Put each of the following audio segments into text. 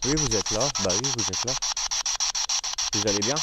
Oui, vous êtes là. Bah oui, vous êtes là. Vous allez bien?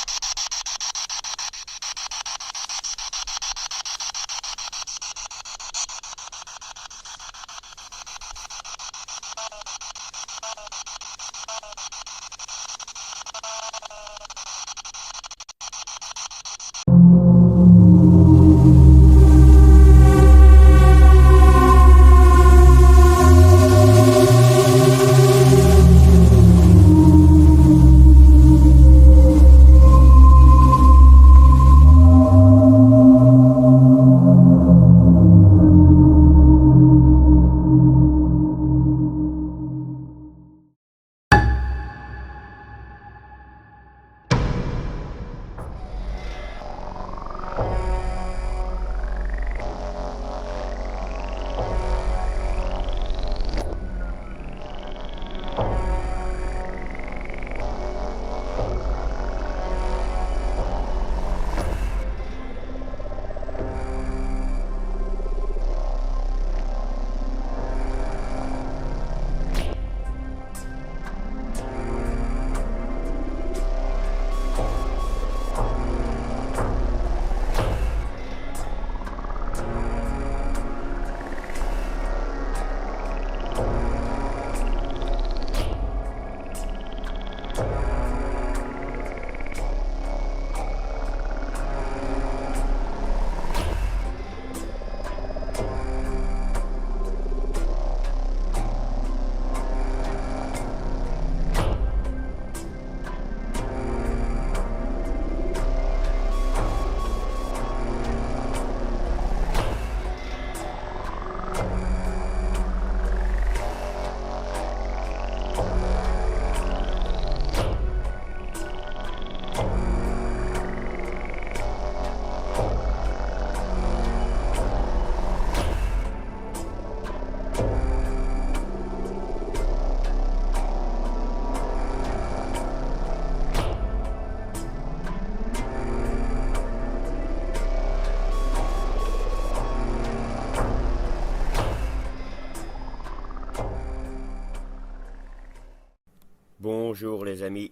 Bonjour les amis,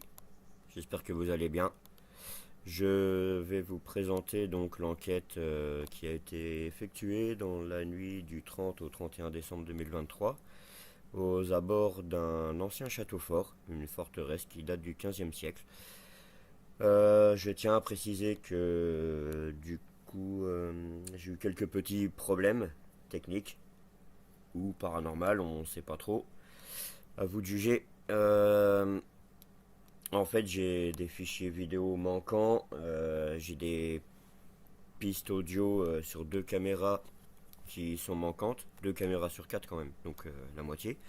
j'espère que vous allez bien. Je vais vous présenter donc l'enquête qui a été effectuée dans la nuit du 30 au 31 décembre 2023 aux abords d'un ancien château fort, une forteresse qui date du 15e siècle. Je tiens à préciser que du coup j'ai eu quelques petits problèmes techniques ou paranormal, on ne sait pas trop. À vous de juger. En fait, j'ai des fichiers vidéo manquants, j'ai des pistes audio sur deux caméras qui sont manquantes, deux caméras sur quatre quand même, donc la moitié.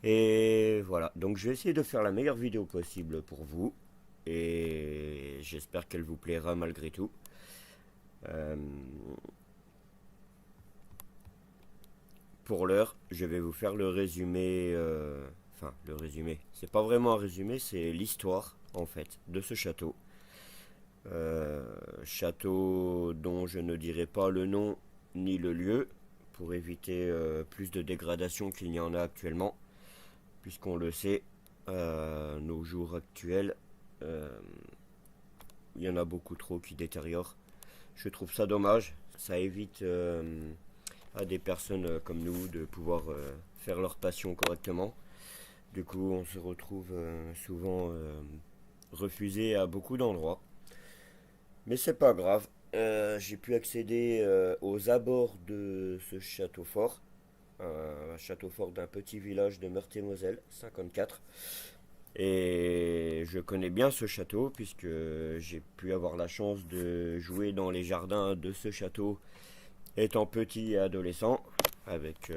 Et voilà, donc je vais essayer de faire la meilleure vidéo possible pour vous, et j'espère qu'elle vous plaira malgré tout. Euh, pour l'heure, je vais vous faire le résumé, enfin le résumé, c'est pas vraiment un résumé, c'est l'histoire en fait de ce château. Château dont je ne dirai pas le nom ni le lieu pour éviter plus de dégradation qu'il n'y en a actuellement, puisqu'on le sait, nos jours actuels, euh, il y en a beaucoup trop qui détériorent. Je trouve ça dommage, ça évite à des personnes comme nous de pouvoir faire leur passion correctement. Du coup, on se retrouve souvent refusé à beaucoup d'endroits. Mais c'est pas grave. J'ai pu accéder aux abords de ce château fort. Un château fort d'un petit village de Meurthe-et-Moselle, 54. Et je connais bien ce château puisque j'ai pu avoir la chance de jouer dans les jardins de ce château étant petit et adolescent avec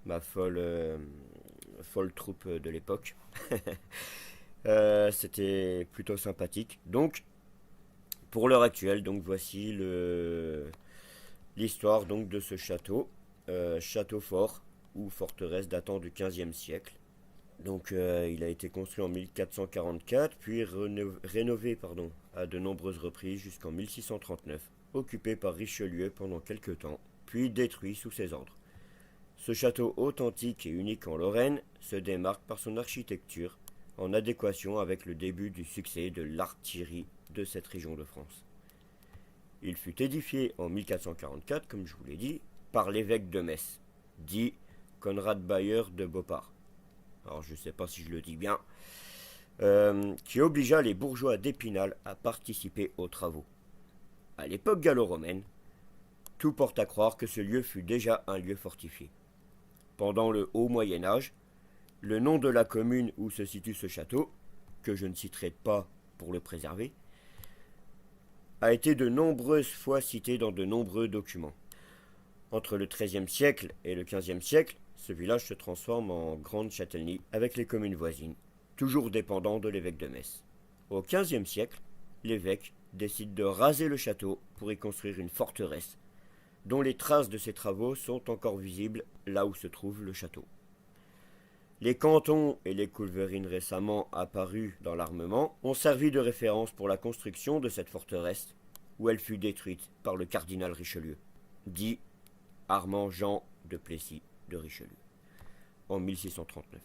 ma folle troupe de l'époque. C'était plutôt sympathique. Donc, pour l'heure actuelle, donc voici l'histoire donc de ce château, château fort ou forteresse datant du 15e siècle. Donc il a été construit en 1444, puis rénové à de nombreuses reprises jusqu'en 1639, occupé par Richelieu pendant quelques temps, puis détruit sous ses ordres. Ce château authentique et unique en Lorraine se démarque par son architecture, en adéquation avec le début du succès de l'artillerie de cette région de France. Il fut édifié en 1444, comme je vous l'ai dit, par l'évêque de Metz, dit Conrad Bayer de Beauport. Alors je ne sais pas si je le dis bien, qui obligea les bourgeois d'Épinal à participer aux travaux. À l'époque gallo-romaine, tout porte à croire que ce lieu fut déjà un lieu fortifié. Pendant le Haut Moyen-Âge, le nom de la commune où se situe ce château, que je ne citerai pas pour le préserver, a été de nombreuses fois cité dans de nombreux documents. Entre le XIIIe siècle et le XVe siècle, ce village se transforme en grande châtellenie avec les communes voisines, toujours dépendant de l'évêque de Metz. Au XVe siècle, l'évêque décide de raser le château pour y construire une forteresse, dont les traces de ces travaux sont encore visibles là où se trouve le château. Les cantons et les culverines récemment apparus dans l'armement ont servi de référence pour la construction de cette forteresse, où elle fut détruite par le cardinal Richelieu, dit Armand Jean de Plessis de Richelieu, en 1639.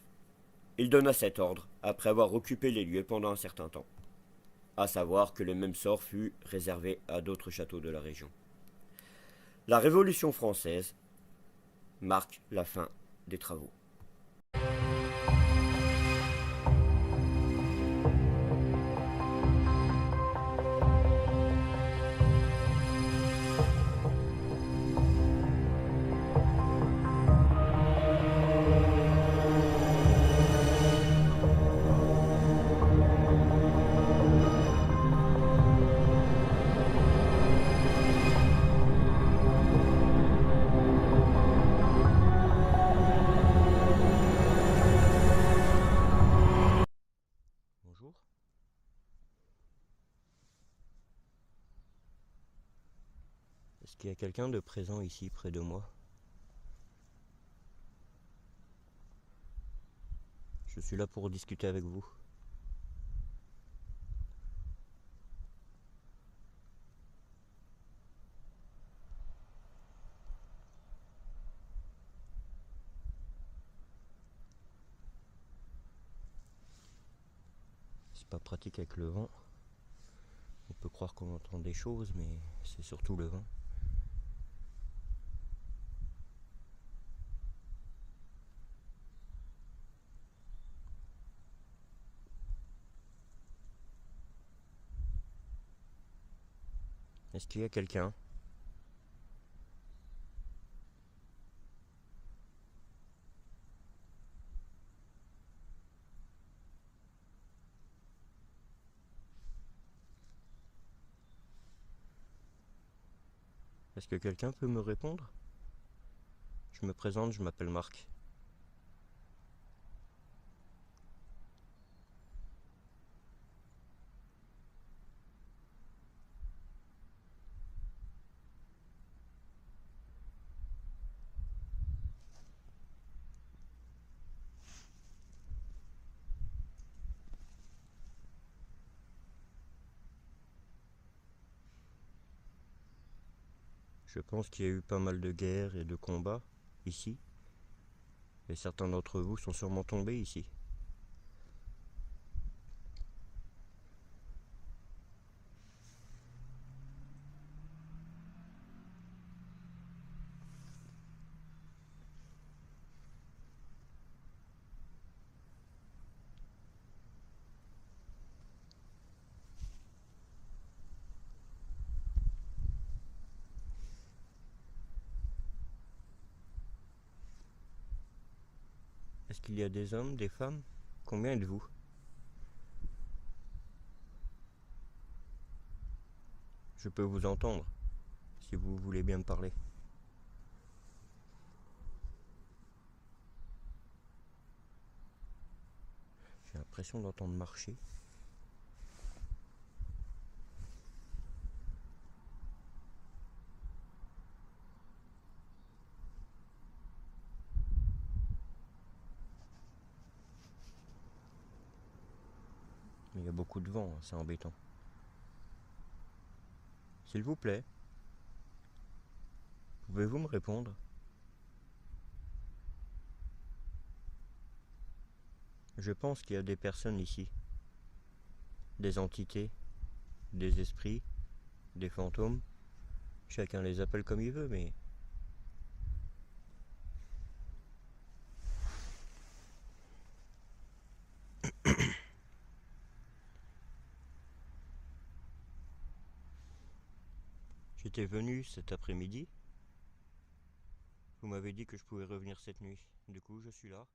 Il donna cet ordre après avoir occupé les lieux pendant un certain temps, à savoir que le même sort fut réservé à d'autres châteaux de la région. La Révolution française marque la fin des travaux. Bonjour. Est-ce qu'il y a quelqu'un de présent ici près de moi? Je suis là pour discuter avec vous. C'est pas pratique avec le vent. On peut croire qu'on entend des choses, mais c'est surtout le vent. Est-ce qu'il y a quelqu'un? Est-ce que quelqu'un peut me répondre? Je me présente, je m'appelle Marc. Je pense qu'il y a eu pas mal de guerres et de combats ici, et certains d'entre vous sont sûrement tombés ici. Est-ce qu'il y a des hommes, des femmes? Combien êtes-vous? Je peux vous entendre, si vous voulez bien me parler. J'ai l'impression d'entendre marcher. Mais il y a beaucoup de vent, c'est embêtant. S'il vous plaît, pouvez-vous me répondre? Je pense qu'il y a des personnes ici, des entités, des esprits, des fantômes. Chacun les appelle comme il veut, mais... J'étais venu cet après-midi. Vous m'avez dit que je pouvais revenir cette nuit. Du coup, je suis là.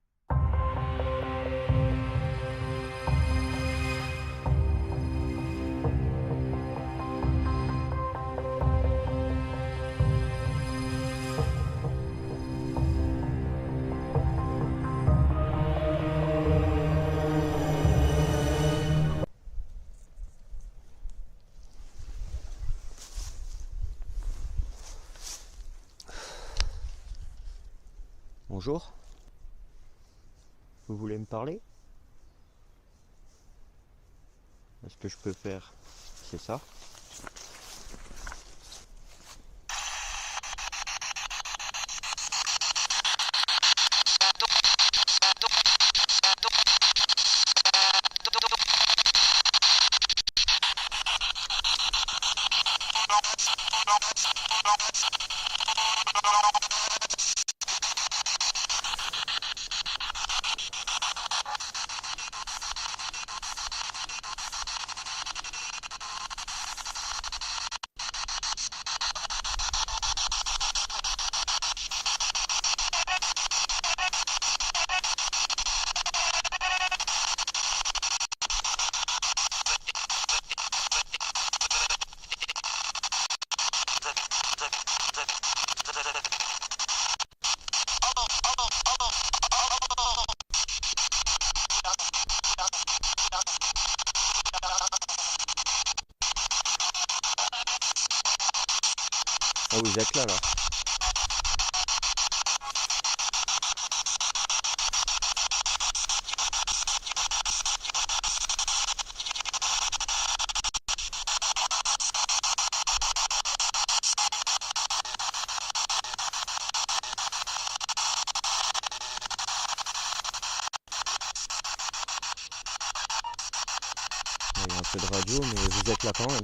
Bonjour. Vous voulez me parler? Ce que je peux faire, c'est ça. Ah, vous êtes là, là. Il y a un peu de radio, mais vous êtes là quand même.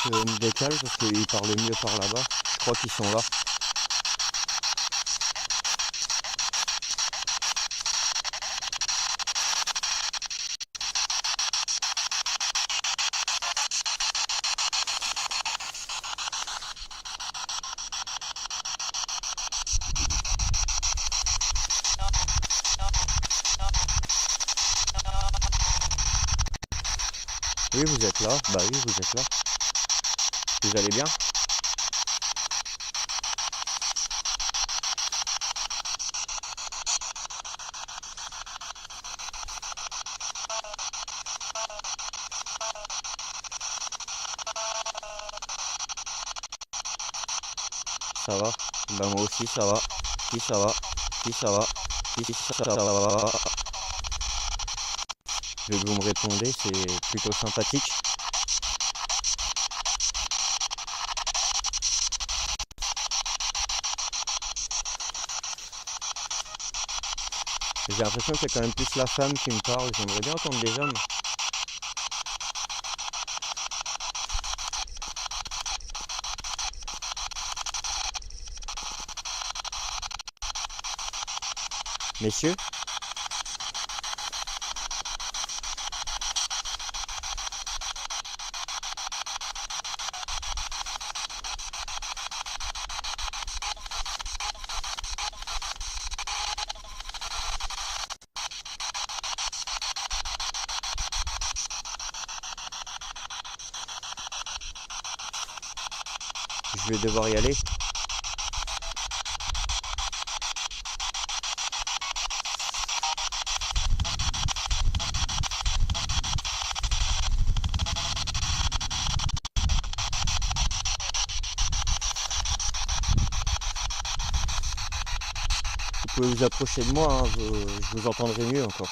Je me décale parce qu'ils parlent mieux par là-bas. Je crois qu'ils sont là. Oui, vous êtes là. Bah oui, vous êtes là. Vous allez bien? Ça va? Bah moi aussi ça va. Si ça va. Si ça va. Si ça va. Je veux que vous me répondez, c'est plutôt sympathique. J'ai l'impression que c'est quand même plus la femme qui me parle. J'aimerais bien entendre les hommes. Messieurs, je vais devoir y aller. Vous pouvez vous approcher de moi, hein, je vous entendrai mieux encore.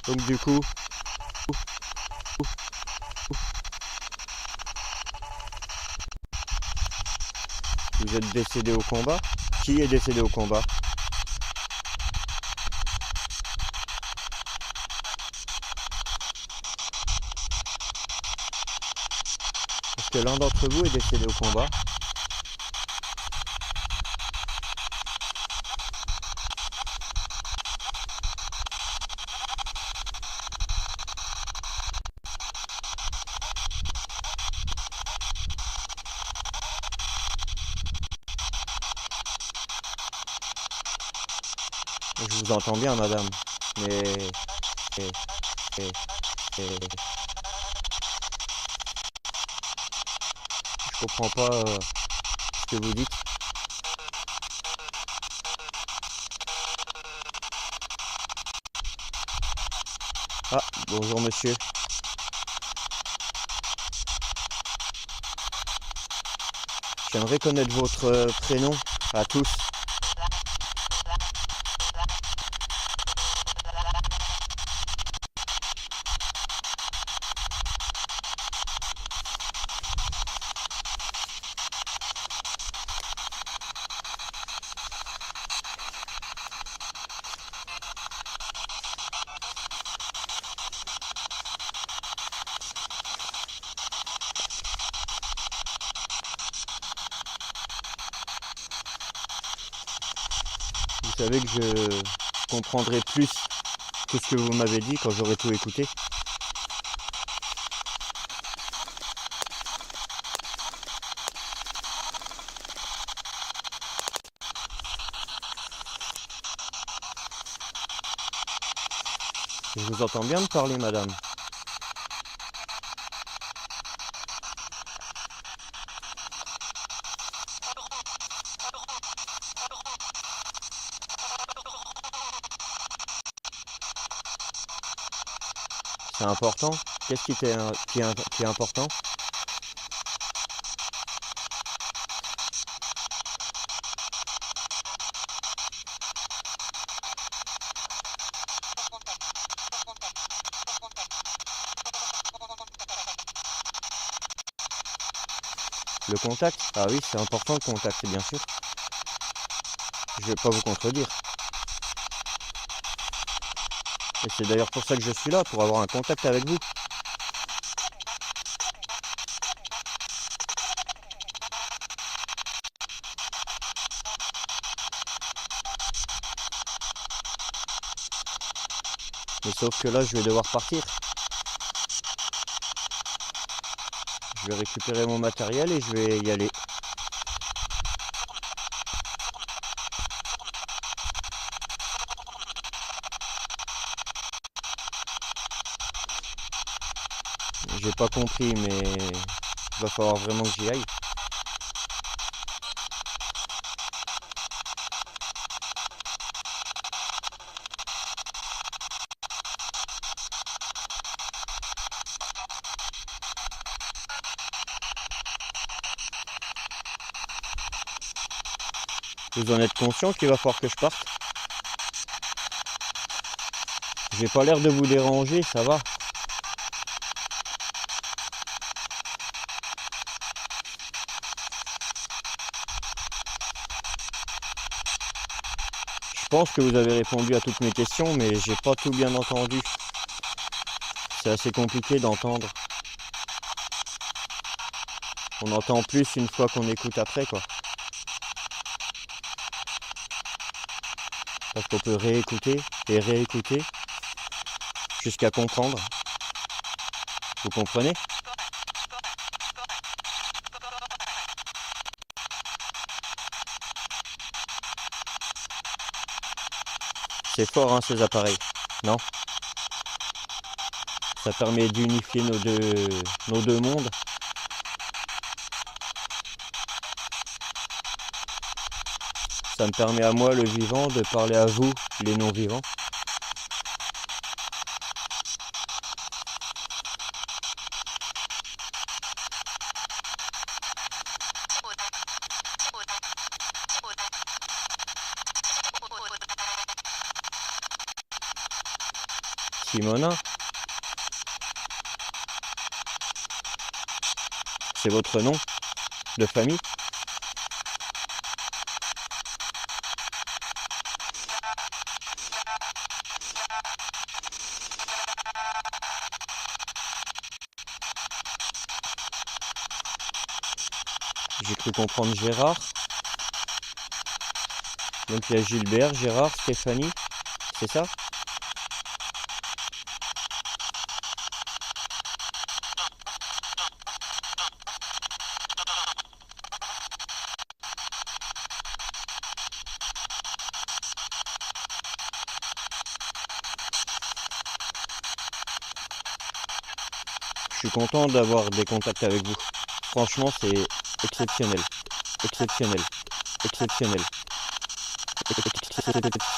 Donc du coup, vous êtes décédé au combat? Qui est décédé au combat? Parce que l'un d'entre vous est décédé au combat. Je vous entends bien, madame. Mais... et- et- et- je comprends pas ce que vous dites. Ah, bonjour monsieur. J'aimerais connaître votre prénom à tous. Vous savez que je comprendrai plus que ce que vous m'avez dit quand j'aurai tout écouté. Je vous entends bien me parler, madame. C'est important? Qu'est-ce qui est important? Le contact? Ah oui, c'est important le contact, bien sûr. Je vais pas vous contredire. Et c'est d'ailleurs pour ça que je suis là, pour avoir un contact avec vous. Mais sauf que là, je vais devoir partir. vais récupérer mon matériel et je vais y aller. J'ai pas compris, mais il va falloir vraiment que j'y aille. Vous en êtes conscient qu'il va falloir que je parte? J'ai pas l'air de vous déranger, ça va? Je pense que vous avez répondu à toutes mes questions, mais j'ai pas tout bien entendu. C'est assez compliqué d'entendre. On entend plus une fois qu'on écoute après, quoi. Parce qu'on peut réécouter et réécouter jusqu'à comprendre. Vous comprenez? C'est fort, hein, ces appareils, non? Ça permet d'unifier nos deux mondes. Ça me permet à moi, le vivant, de parler à vous, les non-vivants. Simona, c'est votre nom de famille? J'ai cru comprendre Gérard. Donc il y a Gilbert, Gérard, Stéphanie, c'est ça? Je suis content d'avoir des contacts avec vous. Franchement, c'est exceptionnel. Exceptionnel. Exceptionnel.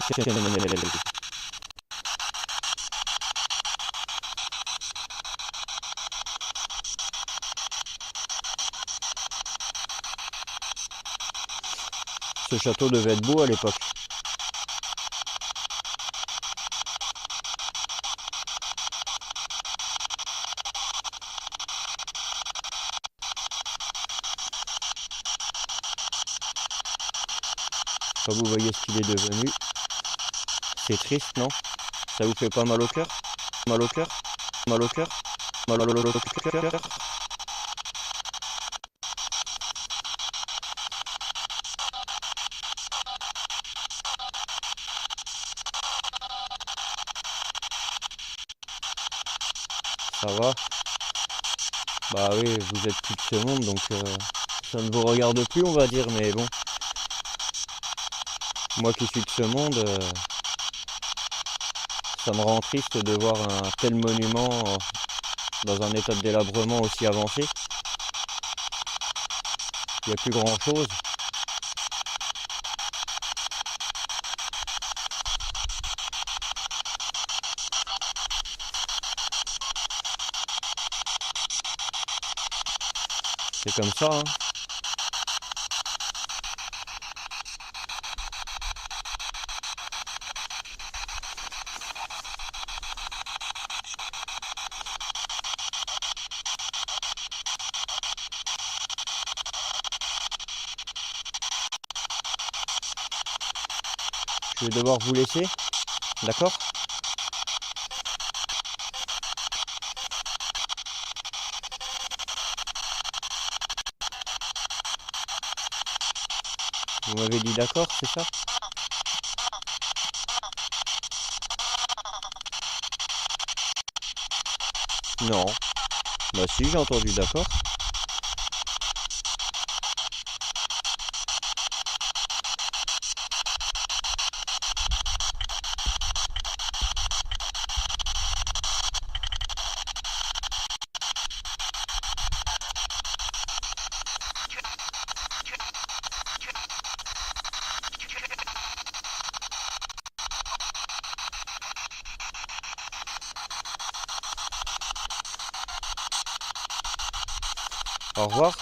Exceptionnel. Ce château devait être beau à l'époque. Quand vous voyez ce qu'il est devenu, c'est triste, non? Ça vous fait pas mal au cœur? Mal au cœur? Mal au cœur? Mal au cœur? Ça va? Bah oui, vous êtes plus de ce monde, donc ça ne vous regarde plus, on va dire, mais bon. Moi qui suis de ce monde, ça me rend triste de voir un tel monument dans un état de délabrement aussi avancé. Il n'y a plus grand chose. C'est comme ça, hein. Je vais devoir vous laisser, d'accord? Vous m'avez dit d'accord, c'est ça? Non. Bah si, j'ai entendu d'accord. Au revoir.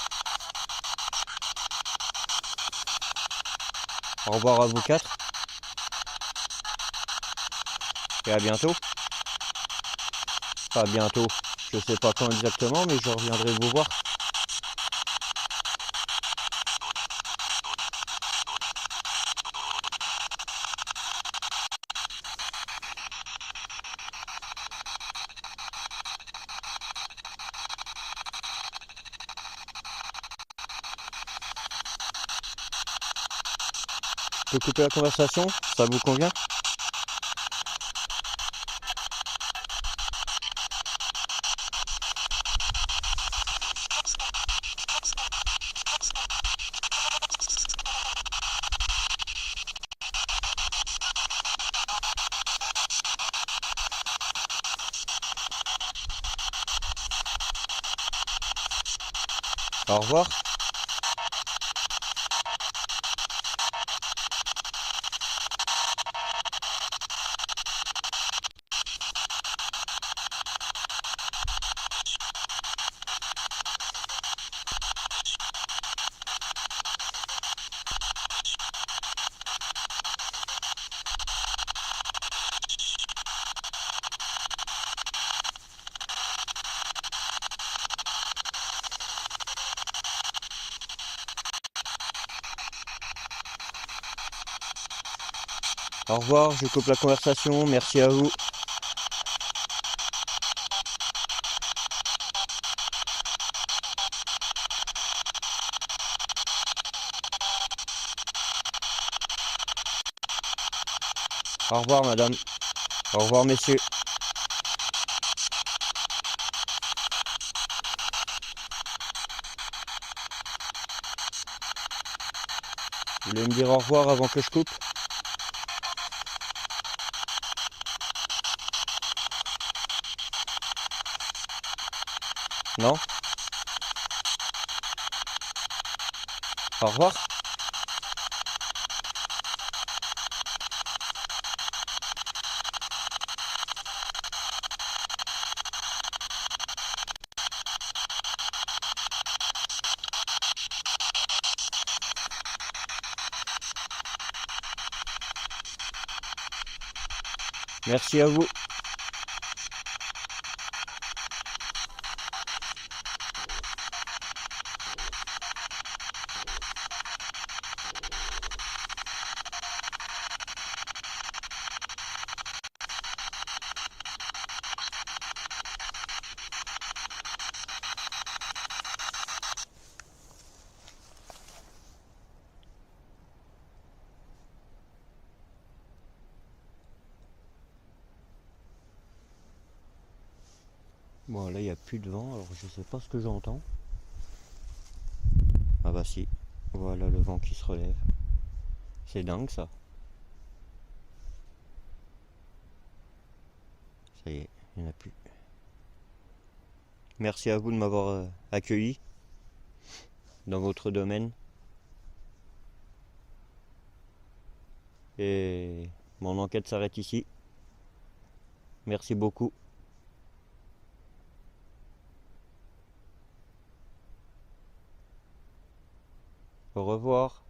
Au revoir à vous quatre. Et à bientôt. Pas bientôt. Je sais pas quand exactement, mais je reviendrai vous voir. Je peux couper la conversation? Ça vous convient? Au revoir. Au revoir, je coupe la conversation. Merci à vous. Au revoir, madame. Au revoir, messieurs. Vous voulez me dire au revoir avant que je coupe? Non? Au revoir. Merci à vous. Bon, là, il n'y a plus de vent, alors je sais pas ce que j'entends. Ah bah si, voilà le vent qui se relève. C'est dingue ça. Ça y est, il n'y en a plus. Merci à vous de m'avoir accueilli dans votre domaine. Et mon enquête s'arrête ici. Merci beaucoup. Au revoir.